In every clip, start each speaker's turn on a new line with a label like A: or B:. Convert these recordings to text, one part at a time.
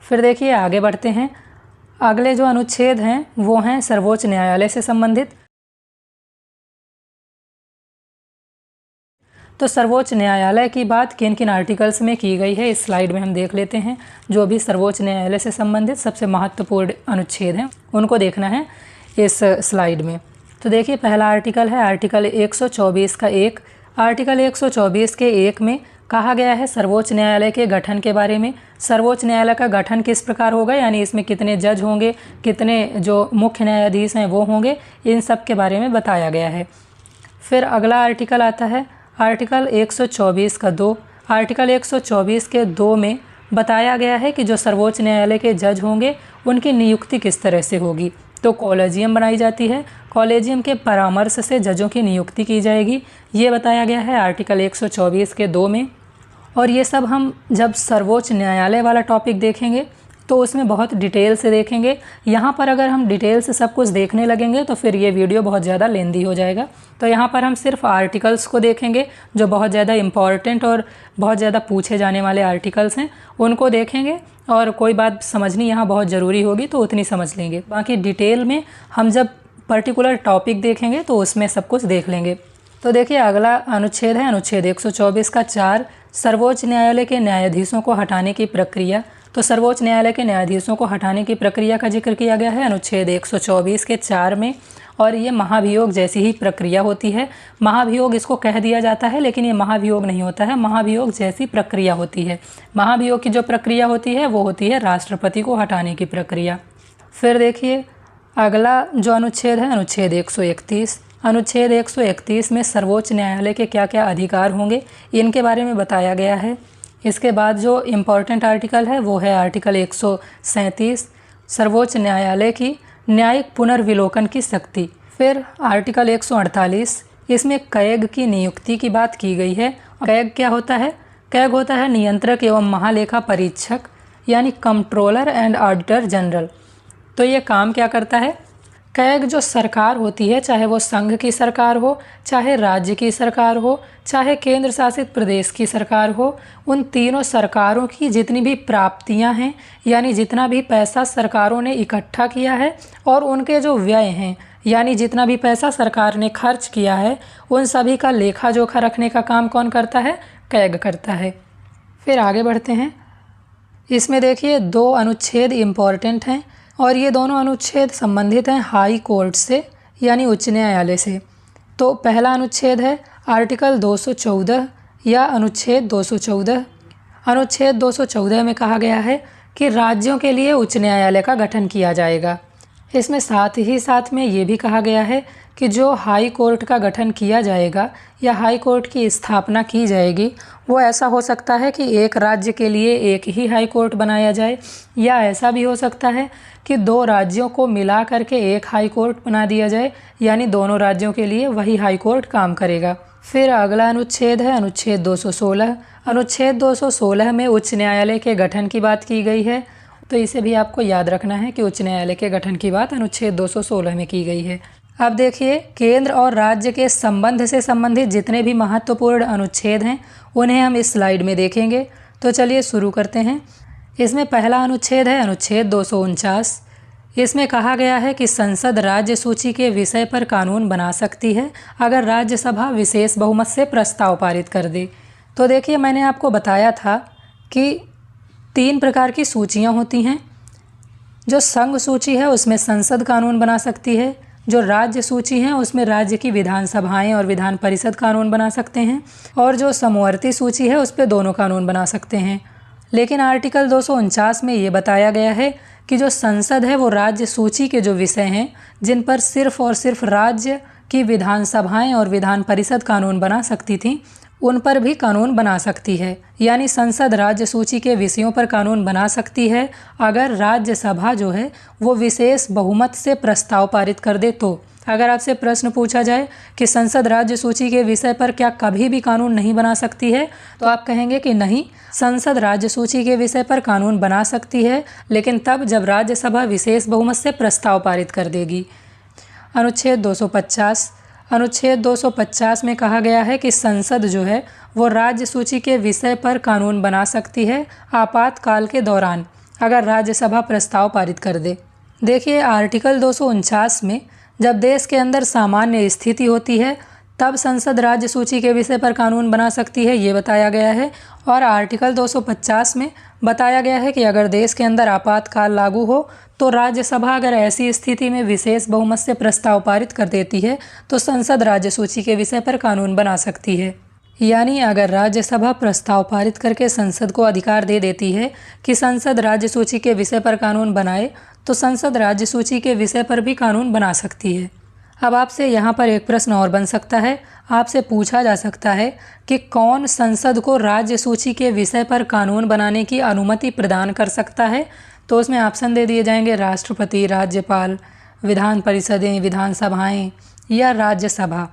A: फिर देखिए आगे बढ़ते हैं। अगले जो अनुच्छेद हैं वो हैं सर्वोच्च न्यायालय से संबंधित। तो सर्वोच्च न्यायालय की बात किन किन आर्टिकल्स में की गई है इस स्लाइड में हम देख लेते हैं। जो भी सर्वोच्च न्यायालय से संबंधित सबसे महत्वपूर्ण अनुच्छेद हैं उनको देखना है इस स्लाइड में। तो देखिए पहला आर्टिकल है आर्टिकल 124 का 1। आर्टिकल 124 के 1 में कहा गया है सर्वोच्च न्यायालय के गठन के बारे में। सर्वोच्च न्यायालय का गठन किस प्रकार होगा, यानी इसमें कितने जज होंगे, कितने जो मुख्य न्यायाधीश हैं वो होंगे, इन सब के बारे में बताया गया है। फिर अगला आर्टिकल आता है आर्टिकल 124 का 2। आर्टिकल 124 के 2 में बताया गया है कि जो सर्वोच्च न्यायालय के जज होंगे उनकी नियुक्ति किस तरह से होगी। तो कॉलेजियम बनाई जाती है, कॉलेजियम के परामर्श से जजों की नियुक्ति की जाएगी, ये बताया गया है आर्टिकल 124 के 2 में। और ये सब हम जब सर्वोच्च न्यायालय वाला टॉपिक देखेंगे तो उसमें बहुत डिटेल से देखेंगे। यहाँ पर अगर हम डिटेल से सब कुछ देखने लगेंगे तो फिर ये वीडियो बहुत ज़्यादा लेंदी हो जाएगा। तो यहाँ पर हम सिर्फ आर्टिकल्स को देखेंगे जो बहुत ज़्यादा इम्पॉर्टेंट और बहुत ज़्यादा पूछे जाने वाले आर्टिकल्स हैं, उनको देखेंगे। और कोई बात समझनी यहाँ बहुत ज़रूरी होगी तो उतनी समझ लेंगे। बाकी डिटेल में हम जब पर्टिकुलर टॉपिक देखेंगे तो उसमें सब कुछ देख लेंगे। तो देखिए अगला अनुच्छेद है अनुच्छेद 124 का 4, सर्वोच्च न्यायालय के न्यायाधीशों को हटाने की प्रक्रिया। तो सर्वोच्च न्यायालय के न्यायाधीशों को हटाने की प्रक्रिया का जिक्र किया गया है अनुच्छेद 124 के 4 में। और ये महाभियोग जैसी ही प्रक्रिया होती है। महाभियोग इसको कह दिया जाता है लेकिन ये महाभियोग नहीं होता है, महाभियोग जैसी प्रक्रिया होती है। महाभियोग की जो प्रक्रिया होती है वो होती है राष्ट्रपति को हटाने की प्रक्रिया। फिर देखिए अगला जो अनुच्छेद है अनुच्छेद 131। अनुच्छेद 131 में सर्वोच्च न्यायालय के क्या क्या अधिकार होंगे इनके बारे में बताया गया है। इसके बाद जो इम्पॉर्टेंट आर्टिकल है वो है आर्टिकल 137, सर्वोच्च न्यायालय की न्यायिक पुनर्विलोकन की शक्ति। फिर आर्टिकल 148, इसमें कैग की नियुक्ति की बात की गई है। कैग क्या होता है? कैग होता है नियंत्रक एवं महालेखा परीक्षक, यानी कंट्रोलर एंड ऑडिटर जनरल। तो ये काम क्या करता है? कैग जो सरकार होती है, चाहे वो संघ की सरकार हो, चाहे राज्य की सरकार हो, चाहे केंद्र शासित प्रदेश की सरकार हो, उन तीनों सरकारों की जितनी भी प्राप्तियां हैं, यानी जितना भी पैसा सरकारों ने इकट्ठा किया है और उनके जो व्यय हैं, यानी जितना भी पैसा सरकार ने खर्च किया है, उन सभी का लेखा जोखा रखने का काम कौन करता है? कैग करता है। फिर आगे बढ़ते हैं। इसमें देखिए 2 अनुच्छेद इम्पॉर्टेंट हैं और ये दोनों अनुच्छेद संबंधित हैं हाई कोर्ट से, यानी उच्च न्यायालय से। तो पहला अनुच्छेद है आर्टिकल 214 या अनुच्छेद 214। अनुच्छेद 214 में कहा गया है कि राज्यों के लिए उच्च न्यायालय का गठन किया जाएगा। इसमें साथ ही साथ में ये भी कहा गया है कि जो हाई कोर्ट का गठन किया जाएगा या हाई कोर्ट की स्थापना की जाएगी वो ऐसा हो सकता है कि एक राज्य के लिए एक ही हाई कोर्ट बनाया जाए, या ऐसा भी हो सकता है कि 2 राज्यों को मिला करके एक हाई कोर्ट बना दिया जाए, यानी दोनों राज्यों के लिए वही हाई कोर्ट काम करेगा। फिर अगला अनुच्छेद है अनुच्छेद 216। अनुच्छेद 216 में उच्च न्यायालय के गठन की बात की गई है। तो इसे भी आपको याद रखना है कि उच्च न्यायालय के गठन की बात अनुच्छेद 216 में की गई है। अब देखिए केंद्र और राज्य के संबंध से संबंधित जितने भी महत्वपूर्ण अनुच्छेद हैं उन्हें हम इस स्लाइड में देखेंगे। तो चलिए शुरू करते हैं। इसमें पहला अनुच्छेद है अनुच्छेद 249। इसमें कहा गया है कि संसद राज्य सूची के विषय पर कानून बना सकती है अगर राज्यसभा विशेष बहुमत से प्रस्ताव पारित कर दे। तो देखिए मैंने आपको बताया था कि 3 प्रकार की सूचियां होती हैं। जो संघ सूची है उसमें संसद कानून बना सकती है, जो राज्य सूची है उसमें राज्य की विधानसभाएं और विधान परिषद कानून बना सकते हैं, और जो समवर्ती सूची है उस पर दोनों कानून बना सकते हैं। लेकिन आर्टिकल 249 में ये बताया गया है कि जो संसद है वो राज्य सूची के जो विषय हैं जिन पर सिर्फ और सिर्फ राज्य की विधानसभाएं और विधान परिषद कानून बना सकती थी, उन पर भी कानून बना सकती है। यानी संसद राज्य सूची के विषयों पर कानून बना सकती है अगर राज्यसभा जो है वो विशेष बहुमत से प्रस्ताव पारित कर दे। तो अगर आपसे प्रश्न पूछा जाए कि संसद राज्य सूची के विषय पर क्या कभी भी कानून नहीं बना सकती है, तो आप कहेंगे कि नहीं, संसद राज्य सूची के विषय पर कानून बना सकती है, लेकिन तब जब राज्यसभा विशेष बहुमत से प्रस्ताव पारित कर देगी। अनुच्छेद 250। अनुच्छेद 250 में कहा गया है कि संसद जो है वो राज्य सूची के विषय पर कानून बना सकती है आपातकाल के दौरान। अगर राज्यसभा प्रस्ताव पारित कर दे। देखिए आर्टिकल 249 में जब देश के अंदर सामान्य स्थिति होती है तब संसद राज्य सूची के विषय पर कानून बना सकती है, ये बताया गया है। और आर्टिकल 250 में बताया गया है कि अगर देश के अंदर आपातकाल लागू हो तो राज्यसभा अगर ऐसी स्थिति में विशेष बहुमत से प्रस्ताव पारित कर देती है तो संसद राज्य सूची के विषय पर कानून बना सकती है। यानी अगर राज्यसभा प्रस्ताव पारित करके संसद को अधिकार दे देती है कि संसद राज्य सूची के विषय पर कानून बनाए तो संसद राज्य सूची के विषय पर भी कानून बना सकती है। अब आपसे यहाँ पर एक प्रश्न और बन सकता है, आपसे पूछा जा सकता है कि कौन संसद को राज्य सूची के विषय पर कानून बनाने की अनुमति प्रदान कर सकता है। तो उसमें ऑप्शन दे दिए जाएंगे राष्ट्रपति, राज्यपाल, विधान परिषदें, विधानसभाएं या राज्यसभा।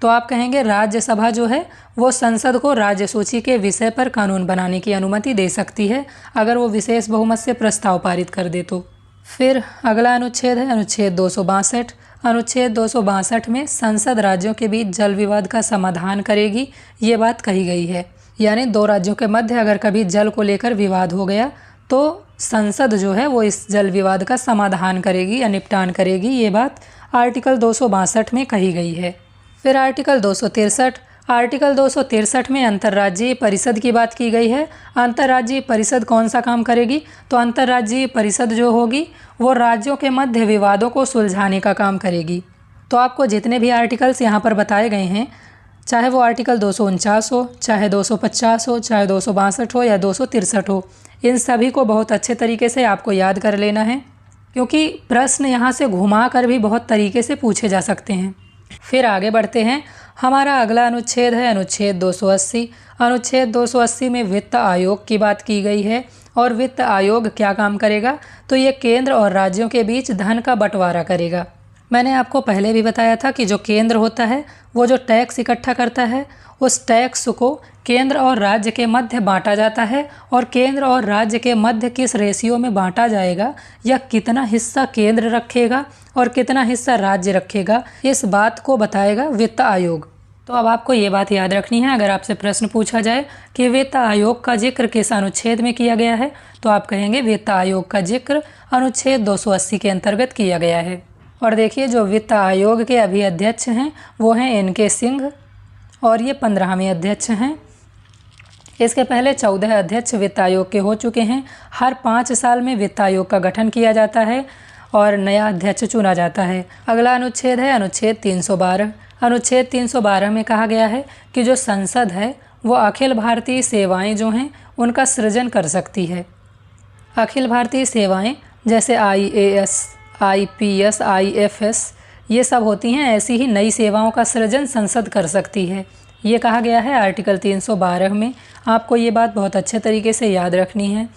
A: तो आप कहेंगे राज्यसभा जो है वो संसद को राज्य सूची के विषय पर कानून बनाने की अनुमति दे सकती है अगर वो विशेष बहुमत से प्रस्ताव पारित कर दे तो। फिर अगला अनुच्छेद है अनुच्छेद 262। अनुच्छेद 262 में संसद राज्यों के बीच जल विवाद का समाधान करेगी, ये बात कही गई है। यानी दो राज्यों के मध्य अगर कभी जल को लेकर विवाद हो गया तो संसद जो है वो इस जल विवाद का समाधान करेगी या निपटान करेगी, ये बात आर्टिकल 262 में कही गई है। फिर आर्टिकल 263। आर्टिकल 263 में अंतर्राज्यीय परिषद की बात की गई है। अंतर्राज्यीय परिषद कौन सा काम करेगी? तो अंतर्राज्यीय परिषद जो होगी वो राज्यों के मध्य विवादों को सुलझाने का काम करेगी। तो आपको जितने भी आर्टिकल्स यहाँ पर बताए गए हैं, चाहे वो आर्टिकल 249 हो, चाहे 250 हो, चाहे 262 हो या 263 हो, इन सभी को बहुत अच्छे तरीके से आपको याद कर लेना है क्योंकि प्रश्न यहाँ से घुमा कर भी बहुत तरीके से पूछे जा सकते हैं। फिर आगे बढ़ते हैं। हमारा अगला अनुच्छेद है अनुच्छेद 280। अनुच्छेद 280 में वित्त आयोग की बात की गई है। और वित्त आयोग क्या काम करेगा? तो ये केंद्र और राज्यों के बीच धन का बंटवारा करेगा। मैंने आपको पहले भी बताया था कि जो केंद्र होता है वो जो टैक्स इकट्ठा करता है उस टैक्स को केंद्र और राज्य के मध्य बांटा जाता है। और केंद्र और राज्य के मध्य किस रेशियो में बांटा जाएगा या कितना हिस्सा केंद्र रखेगा और कितना हिस्सा राज्य रखेगा, इस बात को बताएगा वित्त आयोग। तो अब आपको ये बात याद रखनी है, अगर आपसे प्रश्न पूछा जाए कि वित्त आयोग का जिक्र किस अनुच्छेद में किया गया है तो आप कहेंगे वित्त आयोग का जिक्र अनुच्छेद 280 के अंतर्गत किया गया है। और देखिए जो वित्त आयोग के अभी अध्यक्ष हैं वो हैं NK सिंह और ये 15वें अध्यक्ष हैं। इसके पहले 14 अध्यक्ष वित्त आयोग के हो चुके हैं। हर 5 साल में वित्त आयोग का गठन किया जाता है और नया अध्यक्ष चुना जाता है। अगला अनुच्छेद है अनुच्छेद 312। अनुच्छेद 312 में कहा गया है कि जो संसद है वो अखिल भारतीय सेवाएं जो हैं उनका सृजन कर सकती है। अखिल भारतीय सेवाएं जैसे IAS, IPS, IFS ये सब होती हैं, ऐसी ही नई सेवाओं का सृजन संसद कर सकती है। ये कहा गया है आर्टिकल 312 में। आपको ये बात बहुत अच्छे तरीके से याद रखनी है।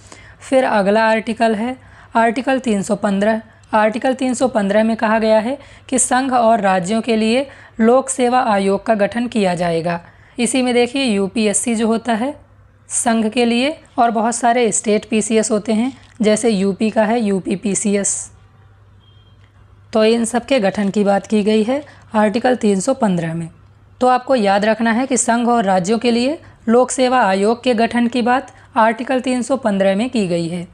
A: फिर अगला आर्टिकल है आर्टिकल 315। आर्टिकल 315 में कहा गया है कि संघ और राज्यों के लिए लोक सेवा आयोग का गठन किया जाएगा। इसी में देखिए UPSC जो होता है संघ के लिए और बहुत सारे स्टेट PCS होते हैं, जैसे UP का है UPPCS। तो इन सब के गठन की बात की गई है आर्टिकल 315 में। तो आपको याद रखना है कि संघ और राज्यों के लिए लोक सेवा आयोग के गठन की बात आर्टिकल 315 में की गई है।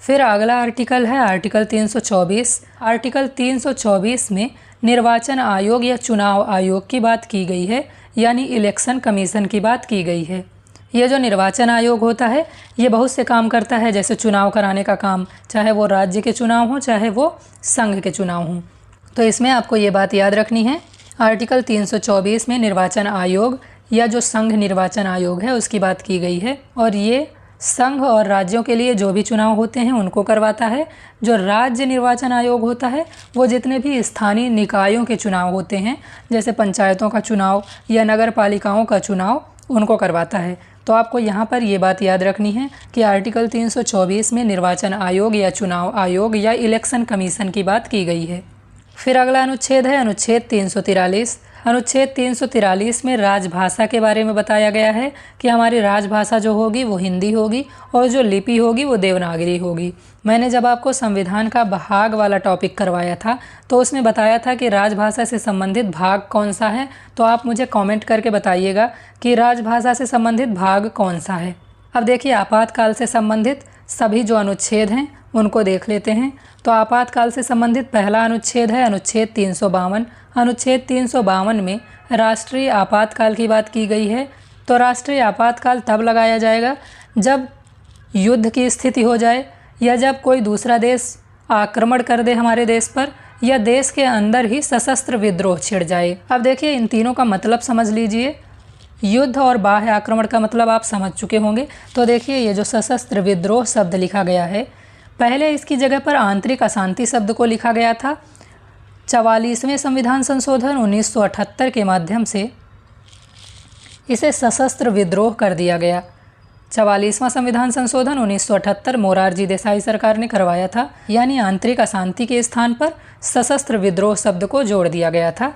A: फिर अगला आर्टिकल है आर्टिकल 324। आर्टिकल 324 में निर्वाचन आयोग या चुनाव आयोग की बात की गई है, यानी इलेक्शन कमीशन की बात की गई है। ये जो निर्वाचन आयोग होता है ये बहुत से काम करता है, जैसे चुनाव कराने का काम, चाहे वो राज्य के चुनाव हों चाहे वो संघ के चुनाव हों। तो इसमें आपको ये बात याद रखनी है, आर्टिकल 324 में निर्वाचन आयोग या जो संघ निर्वाचन आयोग है उसकी बात की गई है। और ये संघ और राज्यों के लिए जो भी चुनाव होते हैं उनको करवाता है। जो राज्य निर्वाचन आयोग होता है वो जितने भी स्थानीय निकायों के चुनाव होते हैं, जैसे पंचायतों का चुनाव या नगर पालिकाओं का चुनाव, उनको करवाता है। तो आपको यहाँ पर ये बात याद रखनी है कि आर्टिकल 324 में निर्वाचन आयोग या चुनाव आयोग या इलेक्शन कमीशन की बात की गई है। फिर अगला अनुच्छेद है अनुच्छेद 343। अनुच्छेद 343 में राजभाषा के बारे में बताया गया है कि हमारी राजभाषा जो होगी वो हिंदी होगी और जो लिपि होगी वो देवनागरी होगी। मैंने जब आपको संविधान का भाग वाला टॉपिक करवाया था तो उसमें बताया था कि राजभाषा से संबंधित भाग कौन सा है, तो आप मुझे कमेंट करके बताइएगा कि राजभाषा से संबंधित भाग कौन सा है। अब देखिए आपातकाल से संबंधित सभी जो अनुच्छेद हैं उनको देख लेते हैं। तो आपातकाल से संबंधित पहला अनुच्छेद है अनुच्छेद 352। अनुच्छेद 352 में राष्ट्रीय आपातकाल की बात की गई है। तो राष्ट्रीय आपातकाल तब लगाया जाएगा जब युद्ध की स्थिति हो जाए, या जब कोई दूसरा देश आक्रमण कर दे हमारे देश पर, या देश के अंदर ही सशस्त्र विद्रोह छिड़ जाए। अब देखिए इन तीनों का मतलब समझ लीजिए। युद्ध और बाह्य आक्रमण का मतलब आप समझ चुके होंगे। तो देखिए ये जो सशस्त्र विद्रोह शब्द लिखा गया है, पहले इसकी जगह पर आंतरिक अशांति शब्द को लिखा गया था। 44वें संविधान संशोधन 1978 के माध्यम से इसे सशस्त्र विद्रोह कर दिया गया। 44वां संविधान संशोधन 1978 मोरारजी देसाई सरकार ने करवाया था, यानी आंतरिक अशांति के स्थान पर सशस्त्र विद्रोह शब्द को जोड़ दिया गया था।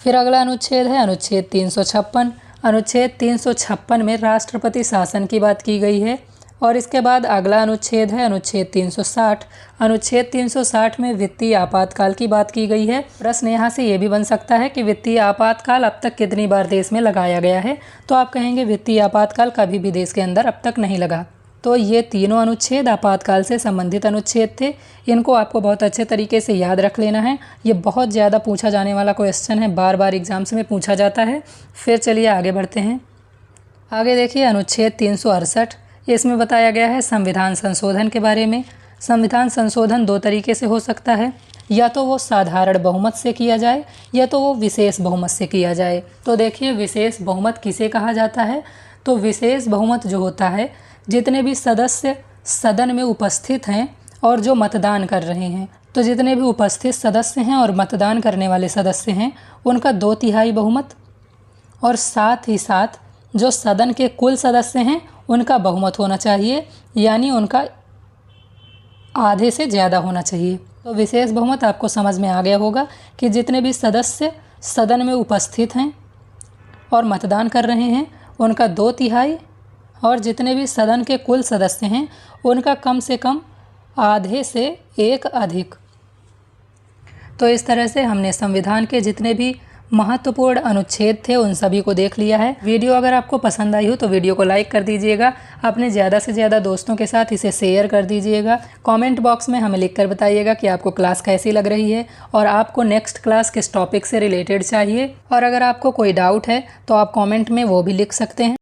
A: फिर अगला अनुच्छेद है अनुच्छेद 356। अनुच्छेद 356 में राष्ट्रपति शासन की बात की गई है। और इसके बाद अगला अनुच्छेद है अनुच्छेद 360। अनुच्छेद 360 में वित्तीय आपातकाल की बात की गई है। प्रश्न यहाँ से ये भी बन सकता है कि वित्तीय आपातकाल अब तक कितनी बार देश में लगाया गया है। तो आप कहेंगे वित्तीय आपातकाल कभी भी देश के अंदर अब तक नहीं लगा। तो ये तीनों अनुच्छेद आपातकाल से संबंधित अनुच्छेद थे। इनको आपको बहुत अच्छे तरीके से याद रख लेना है। ये बहुत ज़्यादा पूछा जाने वाला क्वेश्चन है, बार बार एग्जाम्स में पूछा जाता है। फिर चलिए आगे बढ़ते हैं। आगे देखिए अनुच्छेद 368। इसमें बताया गया है संविधान संशोधन के बारे में। संविधान संशोधन दो तरीके से हो सकता है, या तो वो साधारण बहुमत से किया जाए, या तो वो विशेष बहुमत से किया जाए। तो देखिए विशेष बहुमत किसे कहा जाता है। तो विशेष बहुमत जो होता है, जितने भी सदस्य सदन में उपस्थित हैं और जो मतदान कर रहे हैं, तो जितने भी उपस्थित सदस्य हैं और मतदान करने वाले सदस्य हैं, उनका 2/3 बहुमत, और साथ ही साथ जो सदन के कुल सदस्य हैं उनका बहुमत होना चाहिए, यानी उनका आधे से ज़्यादा होना चाहिए। तो विशेष बहुमत आपको समझ में आ गया होगा कि जितने भी सदस्य सदन में उपस्थित हैं और मतदान कर रहे हैं उनका 2/3, और जितने भी सदन के कुल सदस्य हैं उनका कम से कम आधे से एक अधिक। तो इस तरह से हमने संविधान के जितने भी महत्वपूर्ण अनुच्छेद थे उन सभी को देख लिया है। वीडियो अगर आपको पसंद आई हो तो वीडियो को लाइक कर दीजिएगा, अपने ज़्यादा से ज़्यादा दोस्तों के साथ इसे शेयर कर दीजिएगा। कमेंट बॉक्स में हमें लिखकर बताइएगा कि आपको क्लास कैसी लग रही है और आपको नेक्स्ट क्लास किस टॉपिक से रिलेटेड चाहिए। और अगर आपको कोई डाउट है तो आप कमेंट में वो भी लिख सकते हैं।